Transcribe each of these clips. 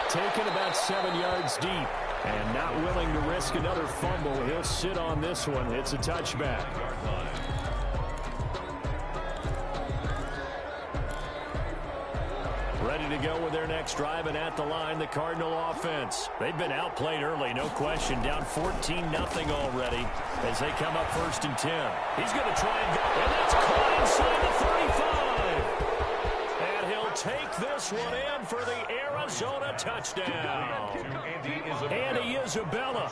taken about 7 yards deep. And not willing to risk another fumble. He'll sit on this one. It's a touchback. Ready to go with their next drive, and at the line, the Cardinal offense. They've been outplayed early, no question. Down 14-0 already as they come up 1st and 10. He's going to try and go, and that's caught inside the 35. And he'll take this one in for the Arizona touchdown. Andy Isabella,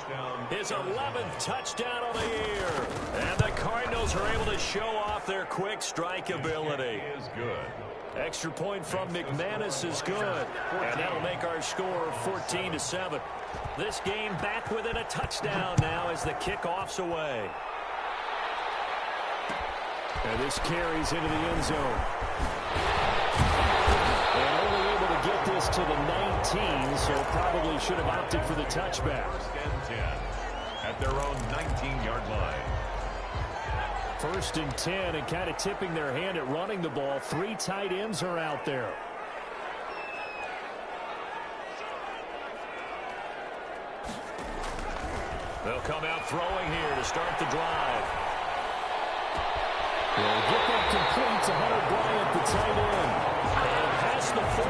his 11th touchdown of the year. And the Cardinals are able to show off their quick strike ability. Extra point from McManus is good. And that'll make our score 14-7. This game back within a touchdown now as the kickoff's away. And this carries into the end zone. And only able to get this to the 19, so probably should have opted for the touchback. 1st and 10 at their own 19-yard line. 1st and 10, and kind of tipping their hand at running the ball. 3 tight ends are out there. They'll come out throwing here to start the drive. They'll get that complete to Hunter Bryant, the tight end. And past the 40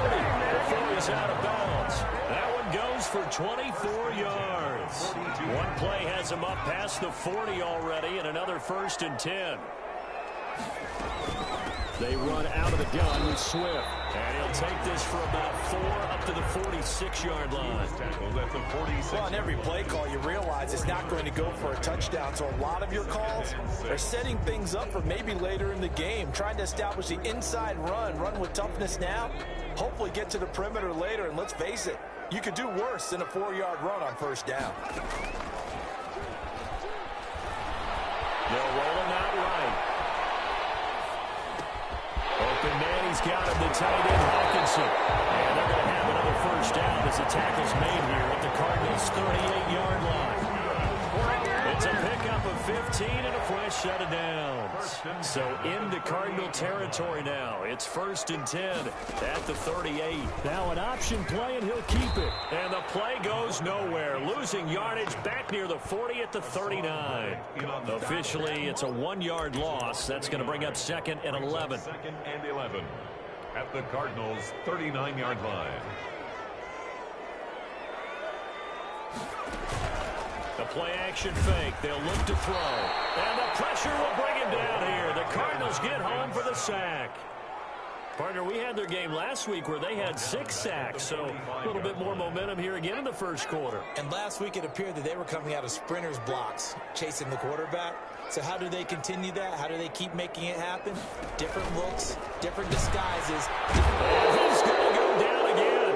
before he's out of bounds. That one goes for 24 yards. One play has him up past the 40 already, and another 1st and 10. They run out of the gun with Swift. And he'll take this for about 4 up to the 46-yard line. Well, on every play call, you realize it's not going to go for a touchdown. So a lot of your calls are setting things up for maybe later in the game, trying to establish the inside run with toughness now, hopefully get to the perimeter later. And let's face it, you could do worse than a 4-yard run on 1st down. They'll roll him out right. Open man, he's got him, the tight end, Hawkinson. And they're going to have another 1st down as the tackle's made here at the Cardinals' 38-yard line. It's a pickup of 15 and a fresh set of downs. So into Cardinal territory now. It's 1st and 10 at the 38. Now an option play, and he'll keep it. And the play goes nowhere. Losing yardage back near the 40 at the 39. Officially, it's a 1-yard loss. That's going to bring up 2nd and 11. 2nd and 11 at the Cardinals' 39-yard line. The play-action fake. They'll look to throw. And the pressure will bring him down here. The Cardinals get home for the sack. Partner, we had their game last week where they had 6 sacks, so a little bit more momentum here again in the 1st quarter. And last week it appeared that they were coming out of sprinters blocks, chasing the quarterback. So how do they continue that? How do they keep making it happen? Different looks, different disguises. And he's going to go down again.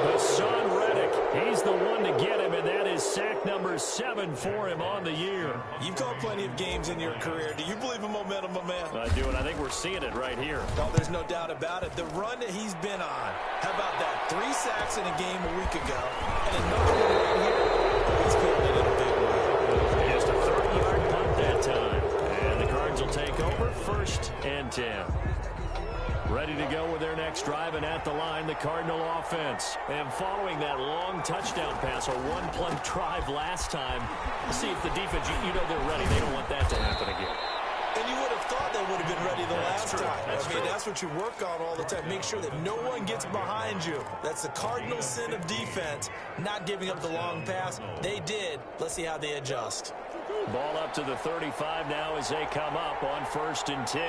Hassan Reddick, he's the one to get him, and that is sack number 7 for him on the year. You've called plenty of games in your career. Do you believe in momentum, my man? I do, and I think we're seeing it right here. Oh, there's no doubt about it. The run that he's been on. How about that? 3 sacks in a game a week ago, and another one right here. He's putting it in a big way. Just a 30-yard punt that time. And the Cards will take over 1st and 10. Ready to go with their next drive, and at the line, the Cardinal offense. And following that long touchdown pass, a 1-play drive last time, let's see if the defense, you know they're ready. They don't want that to happen again. And you would have thought they would have been ready the last time. I mean, that's what you work on all the time. Make sure that no one gets behind you. That's the cardinal sin of defense, not giving up the long pass. They did. Let's see how they adjust. Ball up to the 35 now as they come up on 1st and 10.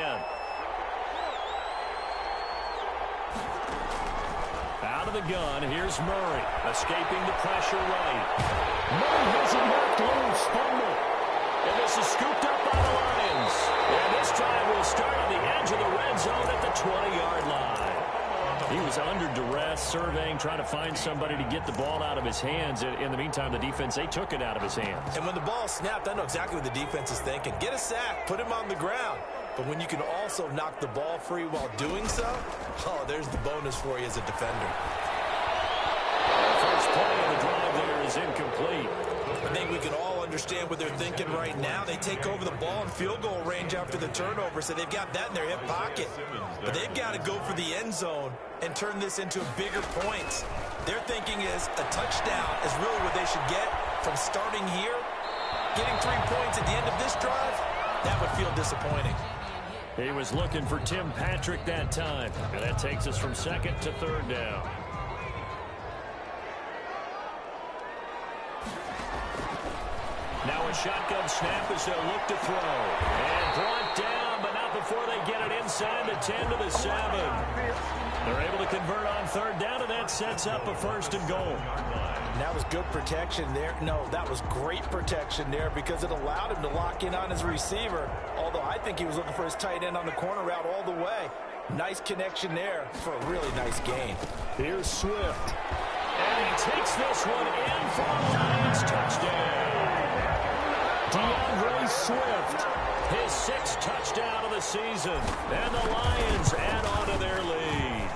Out of the gun, here's Murray, escaping the pressure right. Murray hasn't knocked loose, fumble. And this is scooped up by the Lions. And this drive will start on the edge of the red zone at the 20-yard line. He was under duress, surveying, trying to find somebody to get the ball out of his hands. In the meantime, the defense, they took it out of his hands. And when the ball snapped, I know exactly what the defense is thinking. Get a sack, put him on the ground. But when you can also knock the ball free while doing so, oh, there's the bonus for you as a defender. The first play of the drive there is incomplete. I think we can all understand what they're thinking right now. They take over the ball in field goal range after the turnover, so they've got that in their hip pocket. But they've got to go for the end zone and turn this into bigger points. Their thinking is a touchdown is really what they should get from starting here. Getting 3 points at the end of this drive, that would feel disappointing. He was looking for Tim Patrick that time, and that takes us from second to third down. Now a shotgun snap as they'll look to throw. And brought down, but not before they get it inside the 10 to the 7. They're able to convert on third down, and that sets up a first and goal. And that was good protection there. No, that was great protection there because it allowed him to lock in on his receiver, although I think he was looking for his tight end on the corner route all the way. Nice connection there for a really nice gain. Here's Swift. And he takes this one in for the Lions touchdown. DeAndre Swift, his 6th touchdown of the season, and the Lions add on to their lead.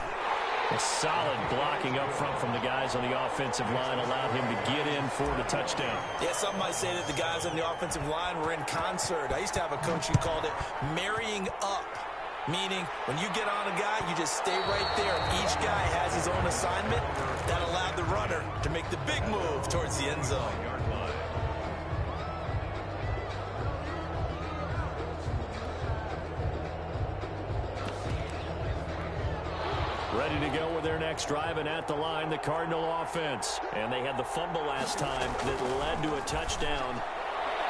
A solid blocking up front from the guys on the offensive line allowed him to get in for the touchdown. Yeah, some might say that the guys on the offensive line were in concert. I used to have a coach who called it marrying up, meaning when you get on a guy, you just stay right there. Each guy has his own assignment. That allowed the runner to make the big move towards the end zone. Ready to go with their next drive, and at the line, the Cardinal offense. And they had the fumble last time that led to a touchdown.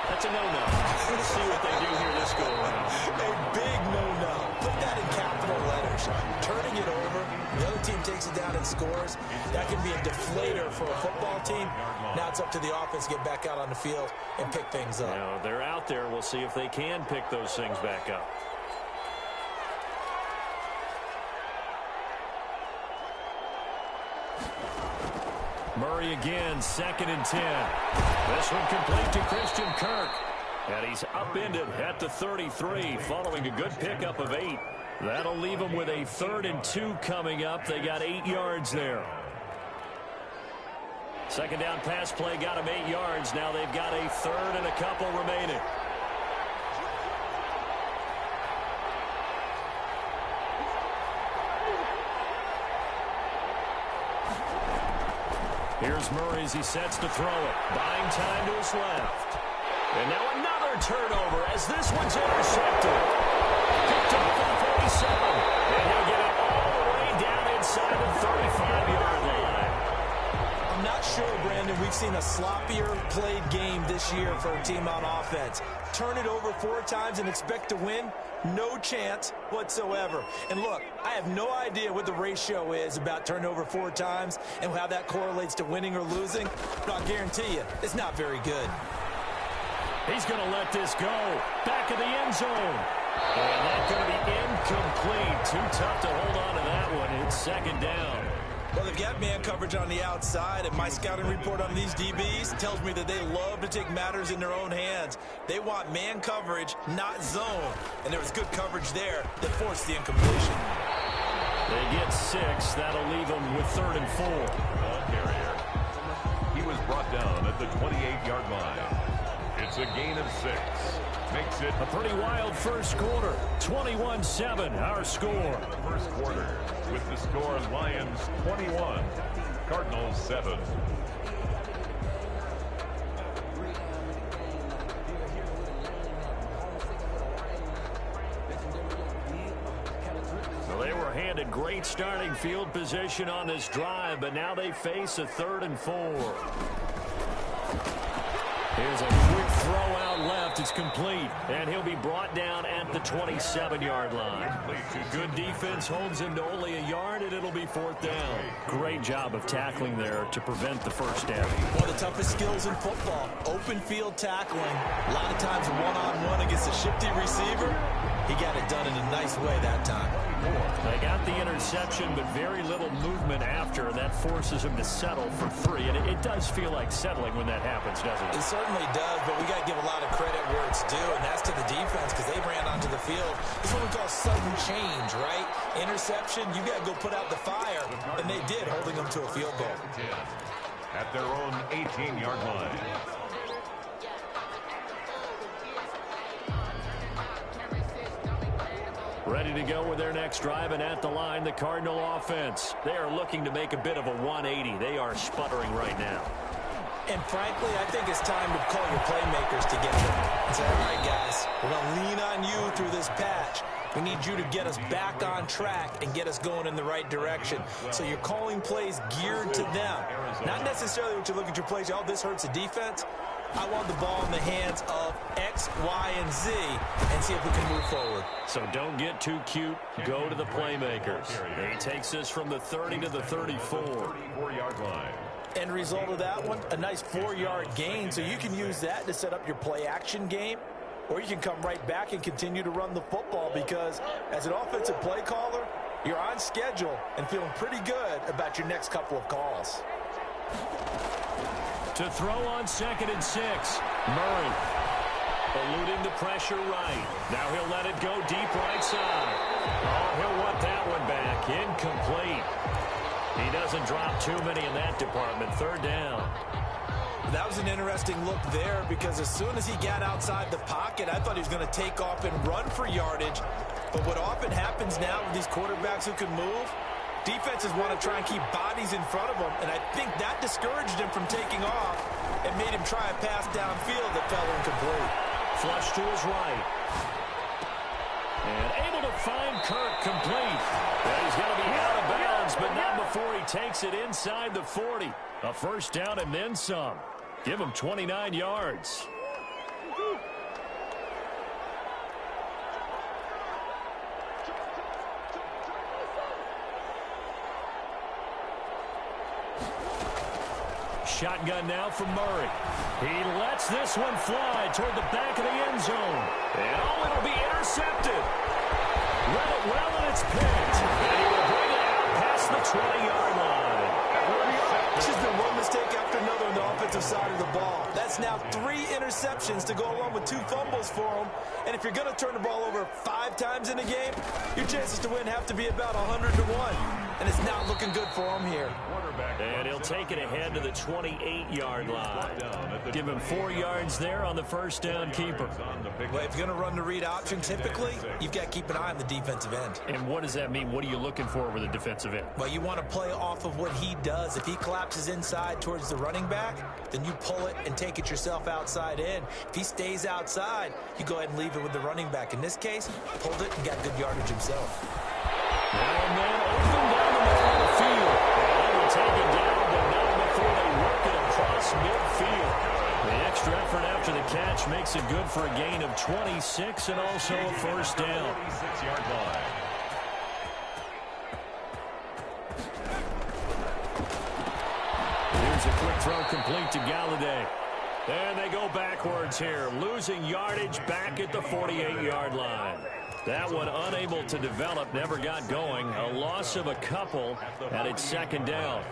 That's a no-no. Let's see what they do here this go around. A big no-no. Put that in capital letters. Turning it over, the other team takes it down and scores. That can be a deflator for a football team. Now it's up to the offense to get back out on the field and pick things up. Now, they're out there. We'll see if they can pick those things back up. Murray again, 2nd and 10. This one complete to Christian Kirk. And he's upended at the 33 following a good pickup of 8. That'll leave them with a 3rd and 2 coming up. They got 8 yards there. 2nd down pass play got them 8 yards. Now they've got a 3rd and a couple remaining. Here's Murray as he sets to throw it. Buying time to his left. And now another turnover as this one's intercepted. Picked off at the 47. And he'll get it all the way down inside the 35-yard line. I'm not sure, Brandon, we've seen a sloppier played game this year for a team on offense. Turn it over 4 times and expect to win? No chance whatsoever. And look, I have no idea what the ratio is about turning over 4 times and how that correlates to winning or losing, but I'll guarantee you, it's not very good. He's going to let this go. Back of the end zone. And that's going to be incomplete. Too tough to hold on to that one. It's 2nd down. Well, they've got man coverage on the outside, and my scouting report on these DBs tells me that they love to take matters in their own hands. They want man coverage, not zone. And there was good coverage there that forced the incompletion. They get 6. That'll leave them with 3rd and 4. Carrier. He was brought down at the 28-yard line. It's a gain of 6. Makes it a pretty wild first quarter. 21-7, our score. First quarter with the score Lions 21, Cardinals 7. Well, they were handed great starting field position on this drive, but now they face a 3rd and 4. Here's a quick throw out left. It's complete. And he'll be brought down at the 27-yard line. Good defense holds him to only a yard, and it'll be 4th down. Great job of tackling there to prevent the first down. One of the toughest skills in football, open field tackling. A lot of times one-on-one against a shifty receiver. He got it done in a nice way that time. They got the interception, but very little movement after. That forces him to settle for 3. And it does feel like settling when that happens, doesn't it? It certainly does, but we got to give a lot of credit where it's due, and that's to the defense because they ran onto the field. This is what we call sudden change, right? Interception, you got to go put out the fire, and they they did, holding them to a field goal. At their own 18-yard line. Ready to go with their next drive, and at the line, the Cardinal offense. They are looking to make a bit of a 180. They are sputtering right now. And frankly, I think it's time to call your playmakers together and say, all right, guys, we're going to lean on you through this patch. We need you to get us back on track and get us going in the right direction. So you're calling plays geared to them. Not necessarily what you look at your plays, oh, this hurts the defense. I want the ball in the hands of X, Y, and Z and see if we can move forward. So don't get too cute. Go to the playmakers. He takes this from the 30 to the 34. 34-yard line. End result of that one, a nice 4-yard gain. So you can use that to set up your play-action game, or you can come right back and continue to run the football because as an offensive play caller, you're on schedule and feeling pretty good about your next couple of calls. To throw on 2nd and 6, Murray eluding the pressure right. Now he'll let it go deep right side. Oh, he'll want that one back. Incomplete. He doesn't drop too many in that department. 3rd down. That was an interesting look there because as soon as he got outside the pocket, I thought he was going to take off and run for yardage. But what often happens now with these quarterbacks who can move, defenses want to try and keep bodies in front of them, and I think that discouraged him from taking off and made him try a pass downfield that fell incomplete. Flush to his right. And able to find Kirk complete. And he's going to be out of bounds, but not before he takes it inside the 40. A 1st down and then some. Give him 29 yards. Shotgun now from Murray. He lets this one fly toward the back of the end zone. And it'll be intercepted. Read it well, and it's picked. And he will bring it out past the 20-yard line. It's just been one mistake after another on the offensive side of the ball. That's now 3 interceptions to go along with 2 fumbles for him. And if you're going to turn the ball over 5 times in a game, your chances to win have to be about 100 to 1. And it's not looking good for him here. And he'll take it ahead to the 28-yard line. Give him 4 yards there on the 1st down keeper. Well, if you're going to run the read option, typically, you've got to keep an eye on the defensive end. And what does that mean? What are you looking for with the defensive end? Well, you want to play off of what he does. If he collapses inside towards the running back, then you pull it and take it yourself outside in. If he stays outside, you go ahead and leave it with the running back. In this case, pulled it and got good yardage himself. And then open down the middle of the field. They will take it down, but not before they work it across midfield. The extra effort after the catch makes it good for a gain of 26 and also a 1st down. 36-yard line. Here's a quick throw complete to Galladay. And they go backwards here, losing yardage back at the 48-yard line. That one unable to develop, never got going. A loss of a couple, and it's 2nd down.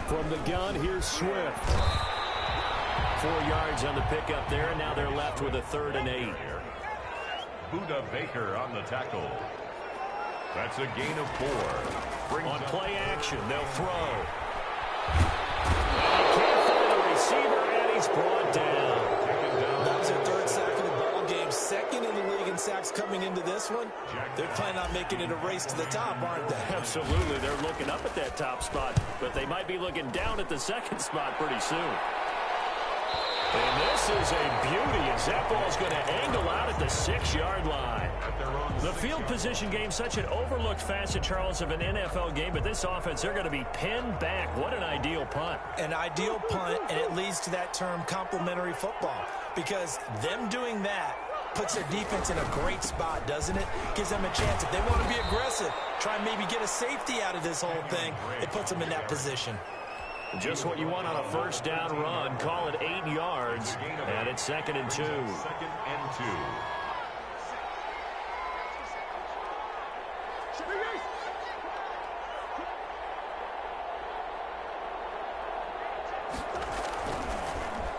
From the gun, here's Swift. 4 yards on the pickup there, and now they're left with a 3rd and 8. Buda Baker on the tackle. That's a gain of 4. On play action, they'll throw. And he can't find the receiver, and he's brought down. That was their 3rd sack of the ball game. 2nd in the league in sacks coming into this one. They're planning on making it a race to the top, aren't they? Absolutely. They're looking up at that top spot, but they might be looking down at the 2nd spot pretty soon. And this is a beauty as that ball's going to angle out at the 6-yard line. The field position game, such an overlooked facet, Charles, of an NFL game, but this offense, they're going to be pinned back. What an ideal punt. An ideal punt, and it leads to that term complementary football, because them doing that puts their defense in a great spot, doesn't it? Gives them a chance. If they want to be aggressive, try and maybe get a safety out of this whole thing, it puts them in that position. Just what you want on a 1st down run. Call it 8 yards, and it's 2nd and 2. 2nd and 2.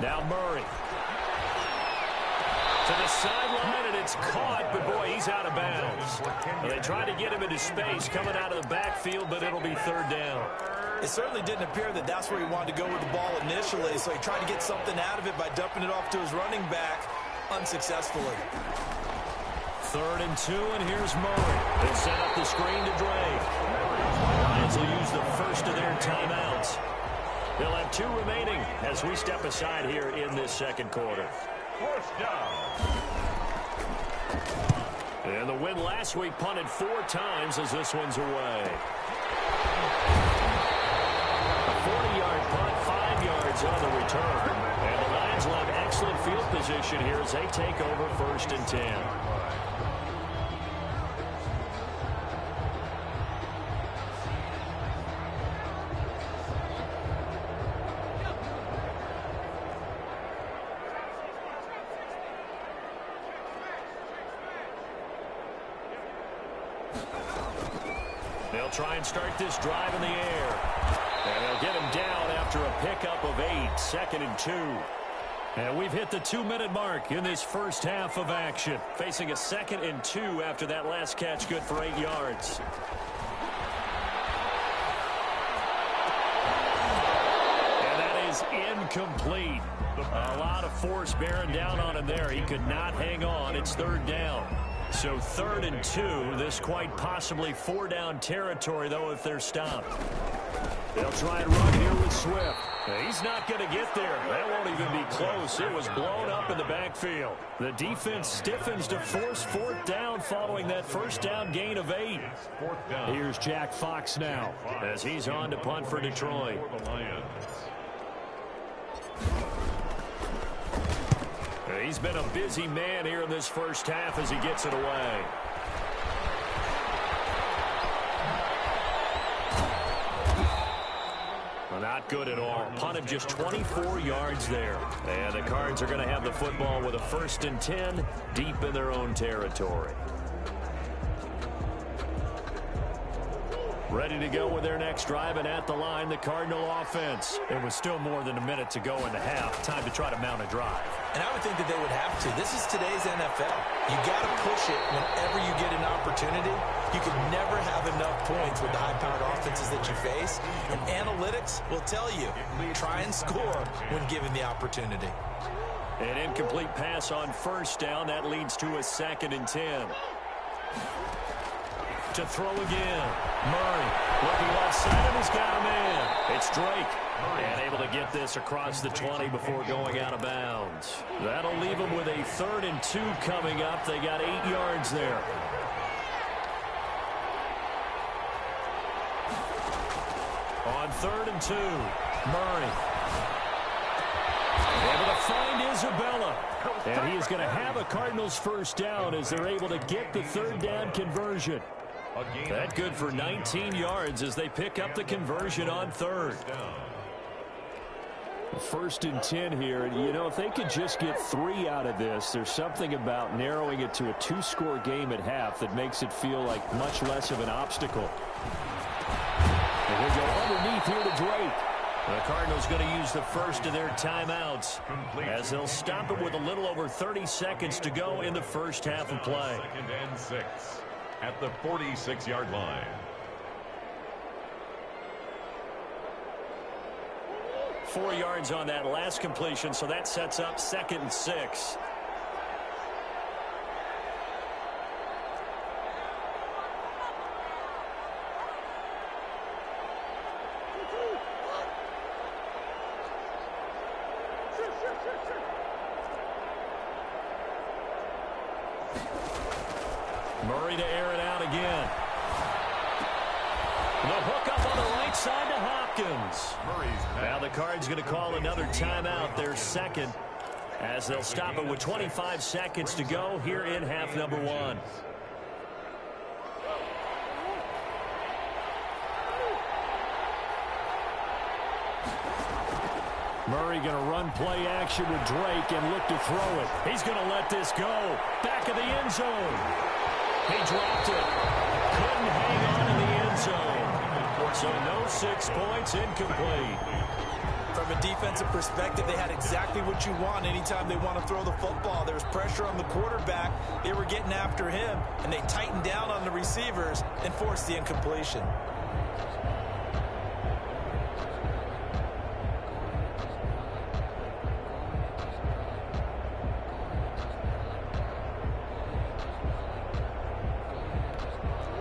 Now Murray. To the sideline, and it's caught, but boy, he's out of bounds. Well, they tried to get him into space coming out of the backfield, but it'll be third down. It certainly didn't appear that that's where he wanted to go with the ball initially, so he tried to get something out of it by dumping it off to his running back unsuccessfully. 3rd and 2, and here's Murray. They'll set up the screen to Drake. Lions will use the first of their timeouts. They'll have 2 remaining as we step aside here in this second quarter. First down. And the win last week punted 4 times as this one's away. A 40-yard punt, 5 yards on the return. And the Lions will have excellent field position here as they take over 1st and 10. They'll try and start this drive in the air. And they'll get him down after a pickup of 8, 2nd and 2. And we've hit the 2-minute mark in this first half of action. Facing a 2nd and 2 after that last catch, good for 8 yards. And that is incomplete. A lot of force bearing down on him there. He could not hang on. It's 3rd down. So 3rd and 2, this quite possibly 4-down territory, though, if they're stopped. They'll try and run here with Swift. He's not going to get there. That won't even be close. It was blown up in the backfield. The defense stiffens to force 4th down following that 1st down gain of 8. Here's Jack Fox now as he's on to punt for Detroit. He's been a busy man here in this first half as he gets it away. Well, not good at all. Punted just 24 yards there. And the Cards are going to have the football with a 1st and 10 deep in their own territory. Ready to go with their next drive, and at the line, the Cardinal offense. It was still more than a minute to go in the half. Time to try to mount a drive. And I would think that they would have to. This is today's NFL. You got to push it whenever you get an opportunity. You can never have enough points with the high-powered offenses that you face. And analytics will tell you, try and score when given the opportunity. An incomplete pass on 1st down. That leads to a 2nd and 10. To throw again. Murray looking left side, and he's got him in. It's Drake. And able to get this across the 20 before going out of bounds. That'll leave them with a 3rd and 2 coming up. They got 8 yards there. On 3rd and 2, Murray. Able to find Isabella. And he is going to have a Cardinals 1st down as they're able to get the 3rd down conversion. That good for 19 yards as they pick up the conversion on 3rd. 1st and 10 here. And, you know, if they could just get 3 out of this, there's something about narrowing it to a 2-score game at half that makes it feel like much less of an obstacle. And they go underneath here to Drake. The Cardinals going to use the first of their timeouts as they'll stop it with a little over 30 seconds to go in the first half of play. 2nd and 6 at the 46-yard line. 4 yards on that last completion, so that sets up 2nd and 6. Murray to air it out again. The hook up on the right side to Hopkins. Now the Cards going to call another timeout, their 2nd, as they'll stop it with 25 seconds to go here in half number 1. Murray going to run play action with Drake and look to throw it. He's going to let this go. Back of the end zone. He dropped it. Couldn't hang on in the end zone. So no 6 points, incomplete. From a defensive perspective, they had exactly what you want anytime they want to throw the football. There was pressure on the quarterback. They were getting after him, and they tightened down on the receivers and forced the incompletion.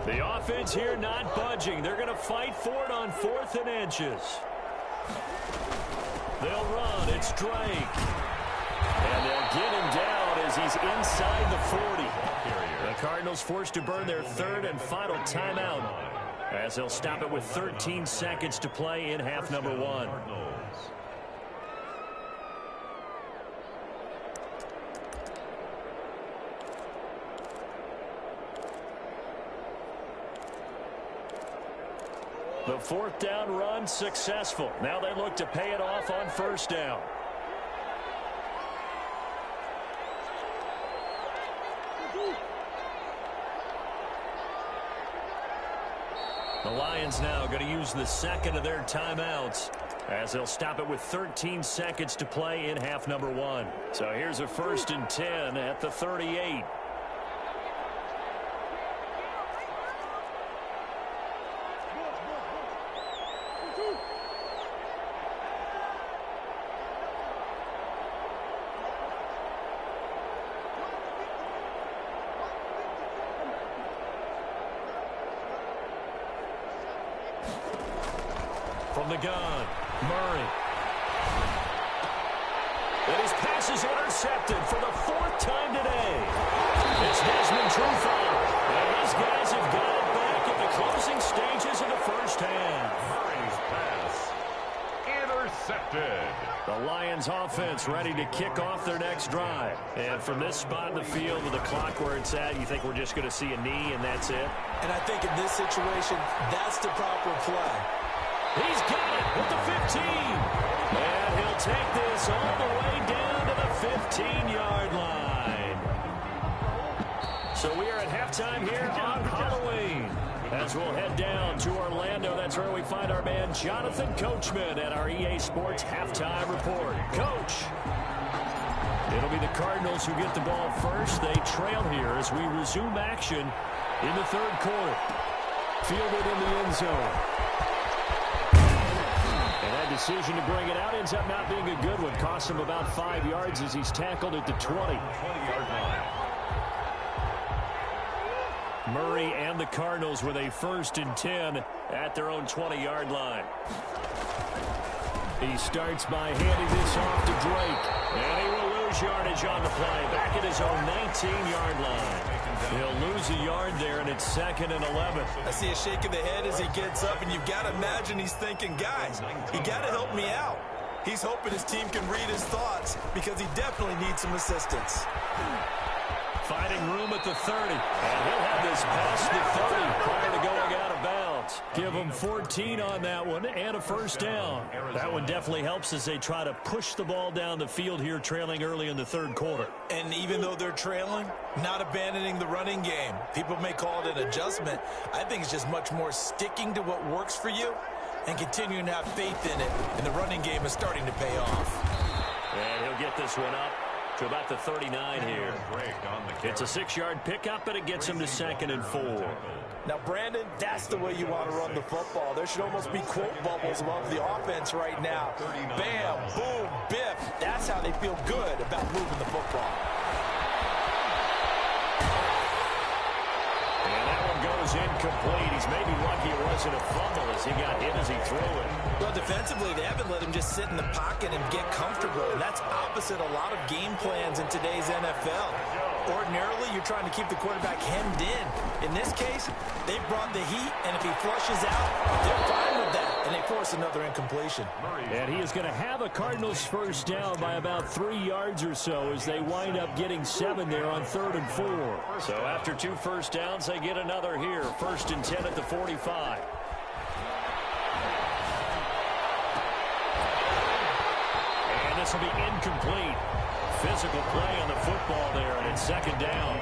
The offense here not budging. They're going to fight for it on 4th and inches. They'll run. It's Drake. And they'll get him down as he's inside the 40. The Cardinals forced to burn their 3rd and final timeout as they'll stop it with 13 seconds to play in half number 1. The 4th down run successful. Now they look to pay it off on 1st down. The Lions now going to use the 2nd of their timeouts as they'll stop it with 13 seconds to play in half number 1. So here's a 1st and 10 at the 38. From the gun, Murray. And his pass is intercepted for the 4th time today. It's Desmond Trufant. And these guys have got it back in the closing stages of the 1st half. Murray's pass intercepted. The Lions offense ready to kick off their next drive. And from this spot in the field with the clock where it's at, you think we're just going to see a knee and that's it? And I think in this situation, that's the proper play. He's got it with the 15. And he'll take this all the way down to the 15-yard line. So we are at halftime here on Halloween. As we'll head down to Orlando, that's where we find our man Jonathan Coachman at our EA Sports Halftime Report. Coach. It'll be the Cardinals who get the ball first. They trail here as we resume action in the 3rd quarter. Fielded in the end zone. And that decision to bring it out ends up not being a good one. Costs him about 5 yards as he's tackled at the 20-yard line. Murray and the Cardinals with a 1st and 10 at their own 20-yard line. He starts by handing this off to Drake. And he will lose yardage on the play. Back at his own 19-yard line. He'll lose a yard there, and it's 2nd and 11. I see a shake of the head as he gets up, and you've got to imagine he's thinking, guys, you got to help me out. He's hoping his team can read his thoughts because he definitely needs some assistance. Finding room at the 30. And he'll have this past the 30 prior to going out of bounds. Give him 14 on that one and a 1st down. That one definitely helps as they try to push the ball down the field here, trailing early in the 3rd quarter. And even though they're trailing, not abandoning the running game. People may call it an adjustment. I think it's just much more sticking to what works for you and continuing to have faith in it. And the running game is starting to pay off. And he'll get this one up to about the 39 here. It's a 6-yard pickup, but it gets him to 2nd and 4. Now, Brandon, that's the way you want to run the football. There should almost be quote bubbles above the offense right now. Bam, boom, biff. That's how they feel good about moving the football. And that one goes incomplete. He's maybe lucky it wasn't a fumble as he got hit as he threw it. Well, defensively, they haven't let him just sit in the pocket and get comfortable. And that's opposite a lot of game plans in today's NFL. Ordinarily, you're trying to keep the quarterback hemmed in. In this case, they brought the heat, and if he flushes out, they're fine with that, and they force another incompletion. And he is going to have a Cardinals 1st down by about 3 yards or so as they wind up getting 7 there on 3rd and 4. So after 2 1st downs, they get another here. 1st and 10 at the 45. And this will be incomplete. physical play on the football there, and it's second down.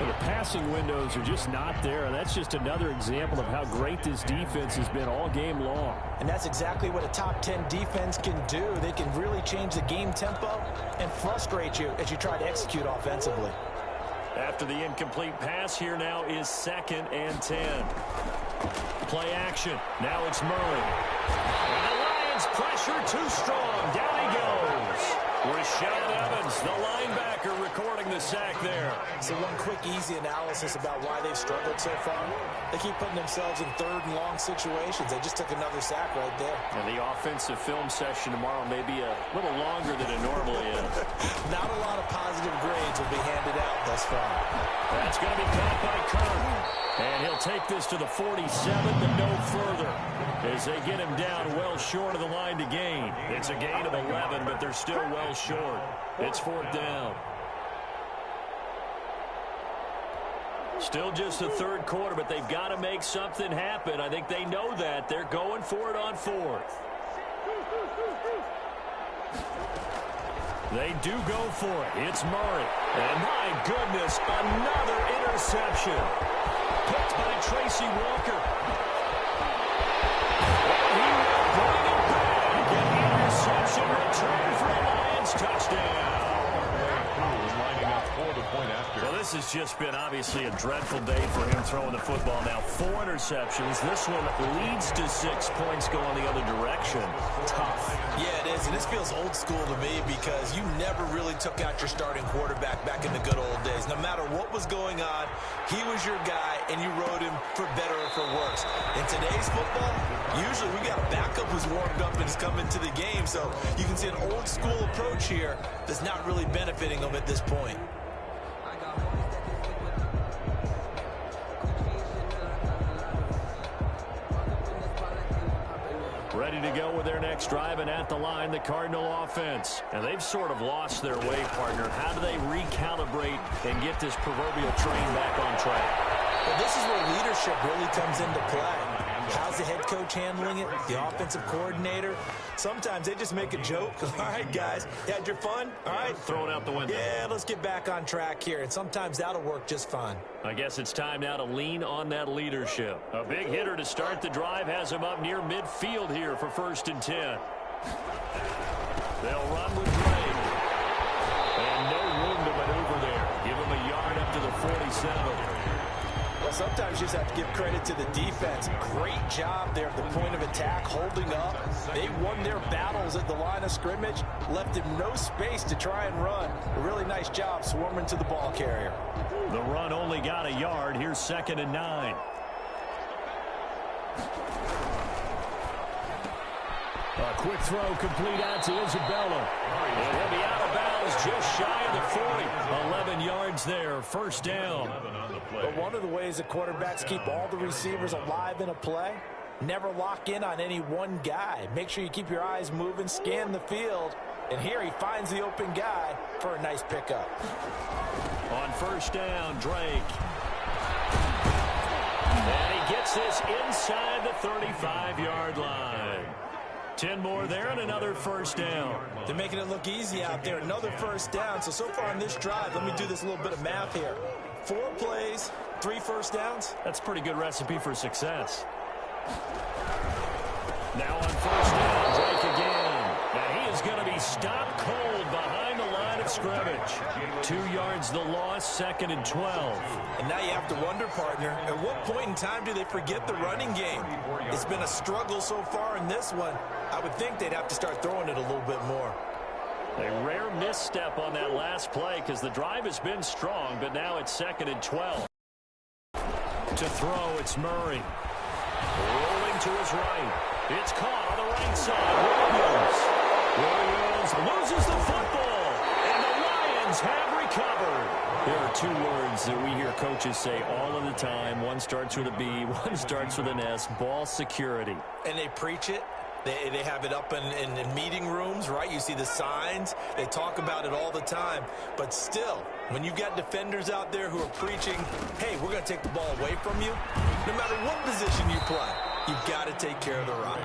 Well, the passing windows are just not there. That's just another example of how great this defense has been all game long. And that's exactly what a top 10 defense can do. They can really change the game tempo and frustrate you as you try to execute offensively. After the incomplete pass, here now is 2nd and 10. Play action. Now it's Murray. And the Lions pressure too strong. Down he goes. Rashaan Evans, the linebacker, recording the sack there. So one quick, easy analysis about why they've struggled so far. They keep putting themselves in 3rd and long situations. They just took another sack right there. And the offensive film session tomorrow may be a little longer than it normally is. Not a lot of positive grades will be handed out thus far. That's going to be caught by Kirk. And he'll take this to the 47, but no further, as they get him down well short of the line to gain. It's a gain of 11, but they're still well short. It's 4th down. Still just the 3rd quarter, but they've got to make something happen. I think they know that. They're going for it on 4th. They do go for it. It's Murray. And my goodness, another interception. Picked by Tracy Walker. He will bring it back. An interception return for a Lions touchdown. Lining up for the point after. Well, this has just been obviously a dreadful day for him throwing the football. Now 4 interceptions. This one leads to 6 points go in the other direction. Tough. Yeah, it is, and this feels old school to me because you never really took out your starting quarterback back in the good old days. No matter what was going on, he was your guy, and you rode him for better or for worse. In today's football, usually we got a backup who's warmed up and is coming to the game, so you can see an old school approach here that's not really benefiting them at this point. Ready to go with their next drive, and at the line, the Cardinal offense. And they've sort of lost their way, partner. How do they recalibrate and get this proverbial train back on track? Well, this is where leadership really comes into play. How's the head coach handling it? The offensive coordinator? Sometimes they just make a joke. All right, guys, you had your fun? All right. Throw it out the window. Yeah, let's get back on track here. And sometimes that'll work just fine. I guess it's time now to lean on that leadership. A big hitter to start the drive has him up near midfield here for 1st and 10. They'll run with Drake. And no room to maneuver there. Give him a yard up to the 47. Well, sometimes you just have to give credit to the defense. Great job there at the point of attack, holding up. They won their battles at the line of scrimmage, left him no space to try and run. A really nice job swarming to the ball carrier. The run only got a yard. Here's 2nd and 9. A quick throw complete out to Isabella. And he'll be out of bounds just shy of the 40. 11 yards there. 1st down. But one of the ways the quarterbacks keep all the receivers alive in a play, never lock in on any one guy. Make sure you keep your eyes moving, scan the field. And here he finds the open guy for a nice pickup. On 1st down, Drake. And he gets this inside the 35-yard line. 10 more there and another 1st down. They're making it look easy out there. Another 1st down. So far on this drive, let me do this little bit of math here. 4 plays, 3 1st downs. That's a pretty good recipe for success. Now on 1st down, Drake again. And he is going to be stopped cold behind the line of scrimmage. 2 yards the loss, 2nd and 12. And now you have to wonder, partner, at what point in time do they forget the running game? It's been a struggle so far in this one. I would think they'd have to start throwing it a little bit more. A rare misstep on that last play because the drive has been strong, but now it's 2nd and 12. To throw, it's Murray. Rolling to his right. It's caught on the right side. Williams loses the football, and the Lions have recovered. There are 2 words that we hear coaches say all of the time. One starts with a B, one starts with an S, ball security. And they preach it. They have it up in meeting rooms, right? You see the signs. They talk about it all the time. But still, when you've got defenders out there who are preaching, hey, we're going to take the ball away from you, no matter what position you play, you've got to take care of the rock.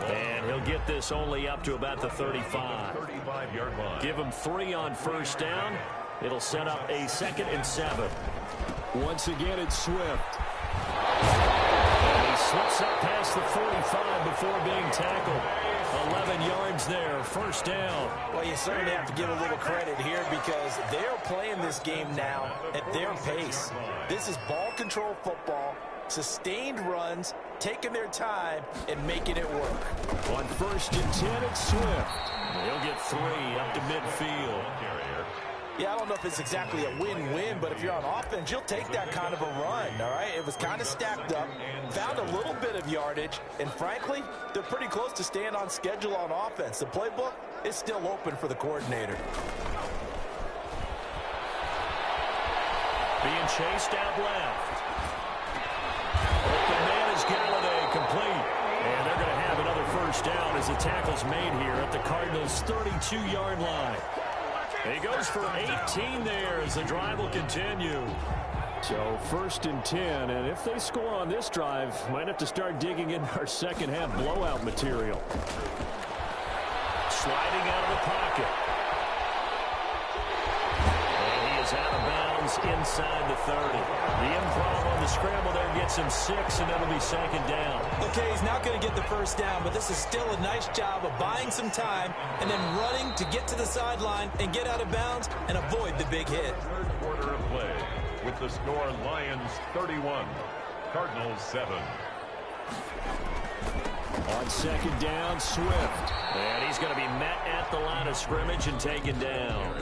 And he'll get this only up to about the 35. 35-yard line. Give him 3 on first down. It'll set up a 2nd and 7. Once again, it's Swift. And he slips up past the 45 before being tackled. 11 yards there, first down. Well, you certainly have to give a little credit here because they're playing this game now at their pace. This is ball control football, sustained runs, taking their time, and making it work. On 1st and 10, it's Swift. He'll get 3 up to midfield. Yeah, I don't know if it's exactly a win-win, but if you're on offense, you'll take that kind of a run, all right? It was kind of stacked up, found a little bit of yardage, and frankly, they're pretty close to staying on schedule on offense. The playbook is still open for the coordinator. Being chased out left. Open man is Galladay, complete. And they're going to have another first down as the tackle's made here at the Cardinals' 32-yard line. He goes for 18 there as the drive will continue. So 1st and 10, and if they score on this drive, might have to start digging in our second half blowout material. Sliding out of the pocket. And he is out of bounds inside the 30. The improv on the scramble there gets him 6, and that'll be 2nd down. Okay, he's not going to get the first down, but this is still a nice job of buying some time and then running to get to the sideline and get out of bounds and avoid the big hit. Third quarter of play with the score Lions 31, Cardinals 7. On 2nd down, Swift. And he's going to be met at the line of scrimmage and taken down.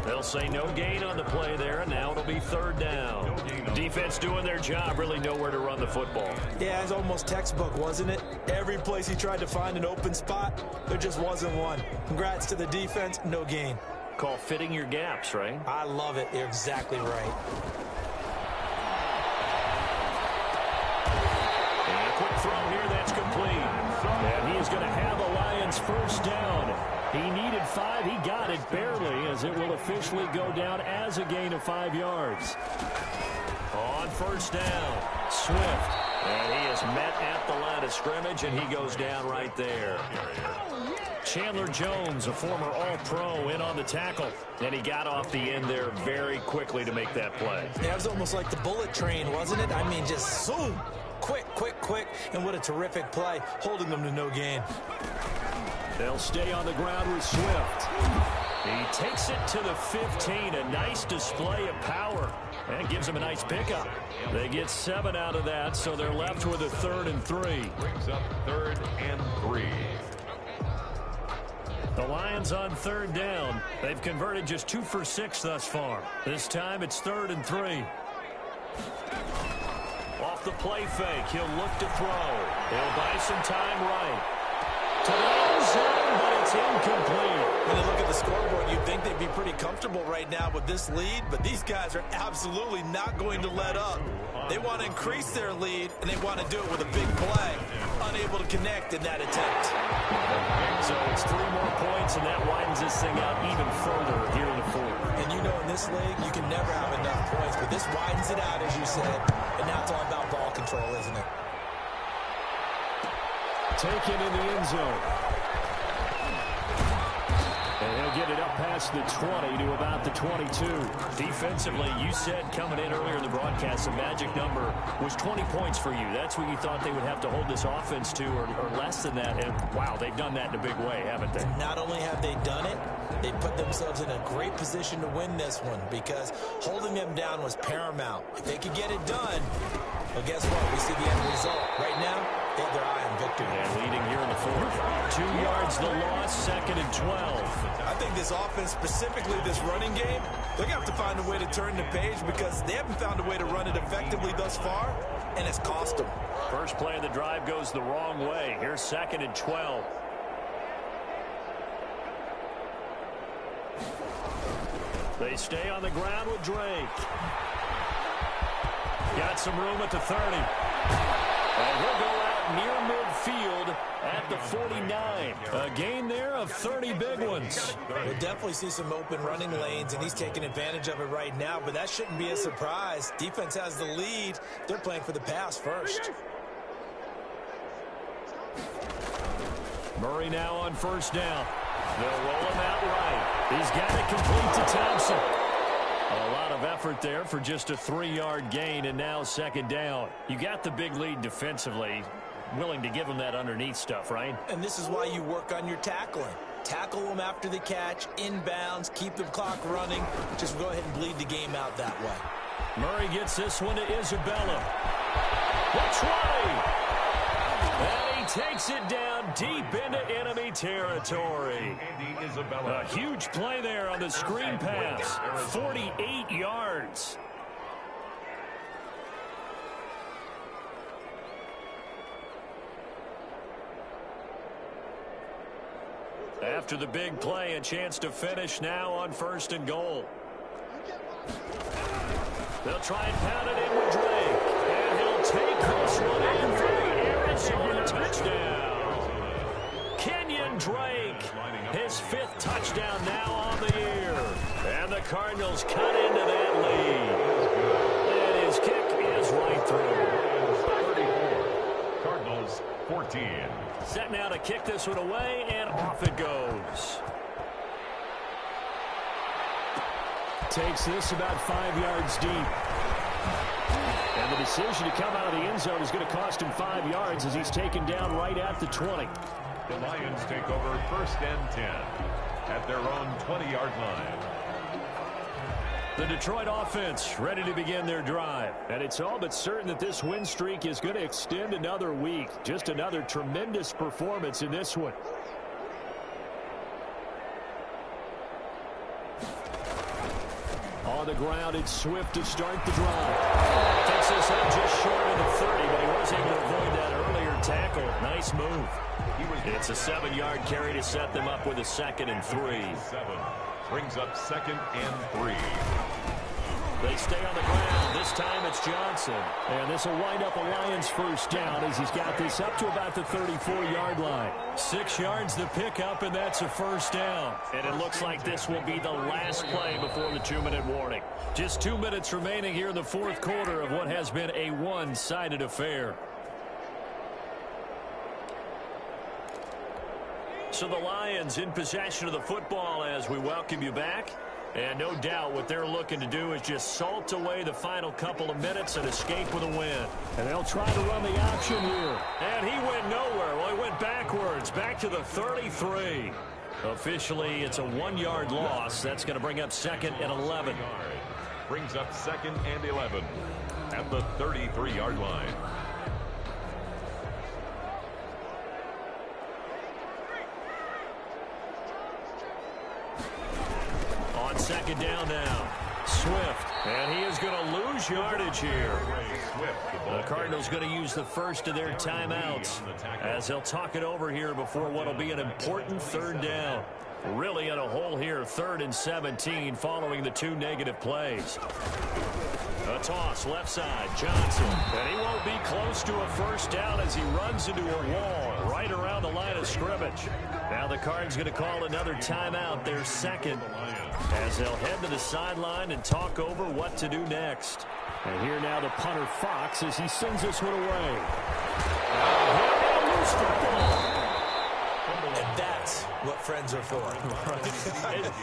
They'll say no gain on the play there, and now it'll be 3rd down. Defense doing their job, really nowhere to run the football. Yeah, it's almost textbook, wasn't it? Every place he tried to find an open spot, there just wasn't one. Congrats to the defense, no gain. Call fitting your gaps, right? I love it. You're exactly right. And a quick throw here, that's complete. And he is going to have a Lions first down. He needed 5. He got it barely, as it will officially go down as a gain of 5 yards. On first down, Swift. And he is met at the line of scrimmage, and he goes down right there. Chandler Jones, a former All-Pro, in on the tackle. And he got off the end there very quickly to make that play. Yeah, it was almost like the bullet train, wasn't it? I mean, just zoom. Quick, quick, quick. And what a terrific play, holding them to no gain. They'll stay on the ground with Swift. He takes it to the 15. A nice display of power. And gives him a nice pickup. They get 7 out of that, so they're left with a 3rd and 3. Brings up 3rd and 3. The Lions on 3rd down. They've converted just 2 for 6 thus far. This time it's 3rd and 3. Off the play fake, he'll look to throw. He'll buy some time right. To the end zone, but it's incomplete. When you look at the scoreboard, you'd think they'd be pretty comfortable right now with this lead, but these guys are absolutely not going to let up. They want to increase their lead, and they want to do it with a big play. Unable to connect in that attempt. So it's 3 more points, and that widens this thing out even further here in the 4th. And you know in this league, you can never have enough points, but this widens it out, as you said. And now it's all about ball control, isn't it? Taken in the end zone. And he'll get it up past the 20 to about the 22. Defensively, you said coming in earlier in the broadcast, the magic number was 20 points for you. That's what you thought they would have to hold this offense to, or less than that. And, wow, they've done that in a big way, haven't they? Not only have they done it, they put themselves in a great position to win this one because holding them down was paramount. If they could get it done, well, guess what? We see the end result. Right now, they have their eye on victory. And leading here in the 4th. 2 yards the loss, 2nd and 12. I think this offense, specifically this running game, they're going to have to find a way to turn the page because they haven't found a way to run it effectively thus far, and it's cost them. First play of the drive goes the wrong way. Here's 2nd and 12. They stay on the ground with Drake. Got some room at the 30. And he'll go out near midfield at the 49. A gain there of 30 big ones. We'll definitely see some open running lanes, and he's taking advantage of it right now, but that shouldn't be a surprise. Defense has the lead. They're playing for the pass first. Murray now on first down. They'll roll him out right. He's got it complete to Thompson. A lot of effort there for just a 3-yard gain, and now second down. You got the big lead defensively. Willing to give him that underneath stuff, right? And this is why you work on your tackling. Tackle them after the catch, inbounds, keep the clock running. Just go ahead and bleed the game out that way. Murray gets this one to Isabella. That's right. And he takes it down deep into enemy territory. A huge play there on the screen pass. 48 yards. After the big play, a chance to finish now on first and goal. They'll try and pound it in with Drake. And he'll take this one in for the Arizona touchdown. Kenyon Drake, his 5th touchdown now on the year. And the Cardinals cut into that lead. And his kick is right through. 34. Cardinals 14. Set now to kick this one away, and off it goes. Takes this about 5 yards deep. And the decision to come out of the end zone is going to cost him 5 yards as he's taken down right at the 20. The Lions take over first and 10 at their own 20-yard line. The Detroit offense ready to begin their drive. And it's all but certain that this win streak is going to extend another week. Just another tremendous performance in this one. On the ground, it's Swift to start the drive. Takes this up just short of the 30, but he was able to avoid that earlier tackle. Nice move. It's a 7-yard carry to set them up with a 2nd and 3. 7 brings up 2nd and 3. They stay on the ground. This time it's Johnson. And this will wind up a Lions first down as he's got this up to about the 34-yard line. 6 yards the pickup, and that's a first down. And it looks like this will be the last play before the 2-minute warning. Just 2 minutes remaining here in the 4th quarter of what has been a one-sided affair. So the Lions in possession of the football as we welcome you back. And no doubt what they're looking to do is just salt away the final couple of minutes and escape with a win. And they'll try to run the option here. And he went nowhere. Well, he went backwards, back to the 33. Officially, it's a 1-yard loss. That's going to bring up 2nd and 11. Brings up 2nd and 11 at the 33-yard line. On 2nd down now, Swift, and he is going to lose yardage here. The Cardinals going to use the first of their timeouts as they'll talk it over here before what will be an important 3rd down. Really in a hole here, 3rd and 17 following the 2 negative plays. A toss left side, Johnson, and he won't be close to a first down as he runs into a wall right around the line of scrimmage. Now the Cards going to call another timeout, their 2nd, as they'll head to the sideline and talk over what to do next. And here now the punter Fox as he sends this one away. And that's what friends are for.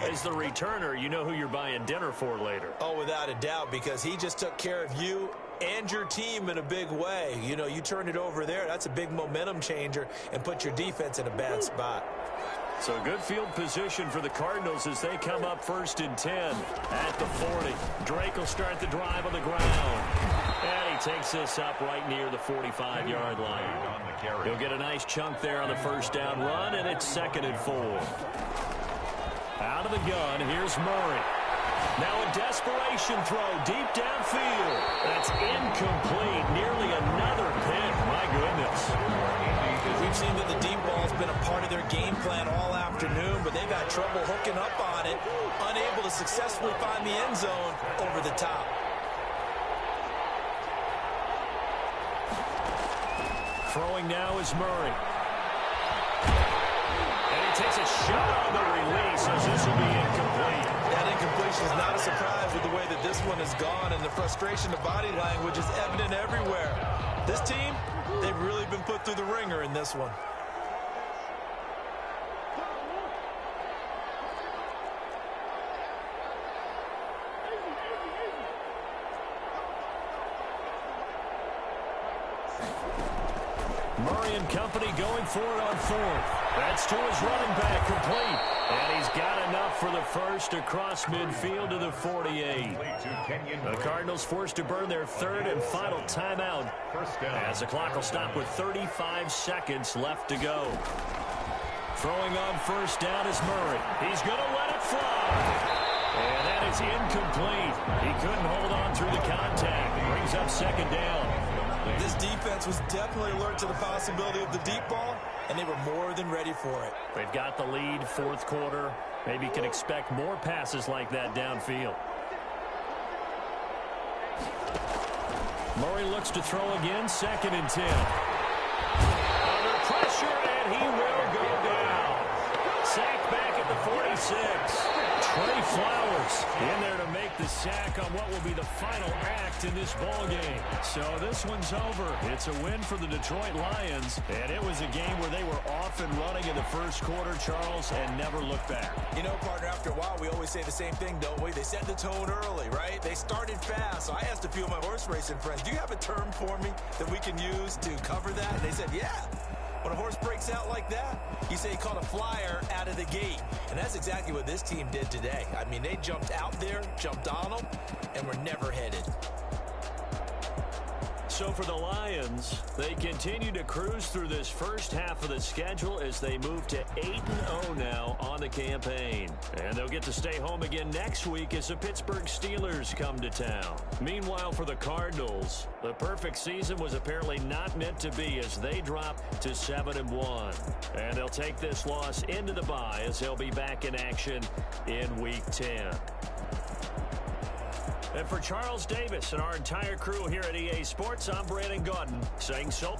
As the returner, you know who you're buying dinner for later. Oh, without a doubt, because he just took care of you and your team in a big way. You know, you turn it over there, that's a big momentum changer and put your defense in a bad spot. So good field position for the Cardinals as they come up 1st and 10 at the 40. Drake will start the drive on the ground. And he takes this up right near the 45-yard line. He'll get a nice chunk there on the first down run, and it's 2nd and 4. Out of the gun, here's Murray. Now a desperation throw deep downfield. That's incomplete. Nearly another pick. My goodness. We've seen that the deep ball's been a part of their game plan all afternoon, but they've had trouble hooking up on it, unable to successfully find the end zone over the top. Throwing now is Murray. And he takes a shot on the release as this will be incomplete. That incompletion is not a surprise with the way that this one has gone, and the frustration of body language is evident everywhere. This team, They've really been put through the ringer in this one. Murray and company going for it on fourth. That's to his running back, complete. And he's got enough for the first across midfield to the 48. The Cardinals forced to burn their third and final timeout as the clock will stop with 35 seconds left to go. Throwing on first down is Murray. He's going to let it fly. And that is incomplete. He couldn't hold on through the contact. Brings up second down. This defense was definitely alert to the possibility of the deep ball, and they were more than ready for it. They've got the lead, fourth quarter. Maybe you can expect more passes like that downfield. Murray looks to throw again, 2nd and 10. Under pressure, and he will go down. Sacked back at the 46. Trey Flowers in there to make the sack on what will be the final act in this ball game. So this one's over. It's a win for the Detroit Lions, and it was a game where they were off and running in the first quarter, Charles, and never looked back. You know, partner, after a while, we always say the same thing, don't we? They set the tone early, right? They started fast. So I asked a few of my horse racing friends, do you have a term for me that we can use to cover that? And they said, yeah. When a horse breaks out like that, you say he caught a flyer out of the gate. And that's exactly what this team did today. I mean, they jumped out there, jumped on them, and were never headed. So for the Lions, they continue to cruise through this first half of the schedule as they move to 8-0 now on the campaign. And they'll get to stay home again next week as the Pittsburgh Steelers come to town. Meanwhile, for the Cardinals, the perfect season was apparently not meant to be as they drop to 7-1. And they'll take this loss into the bye as they'll be back in action in Week 10. And for Charles Davis and our entire crew here at EA Sports, I'm Brandon Gaudin saying so.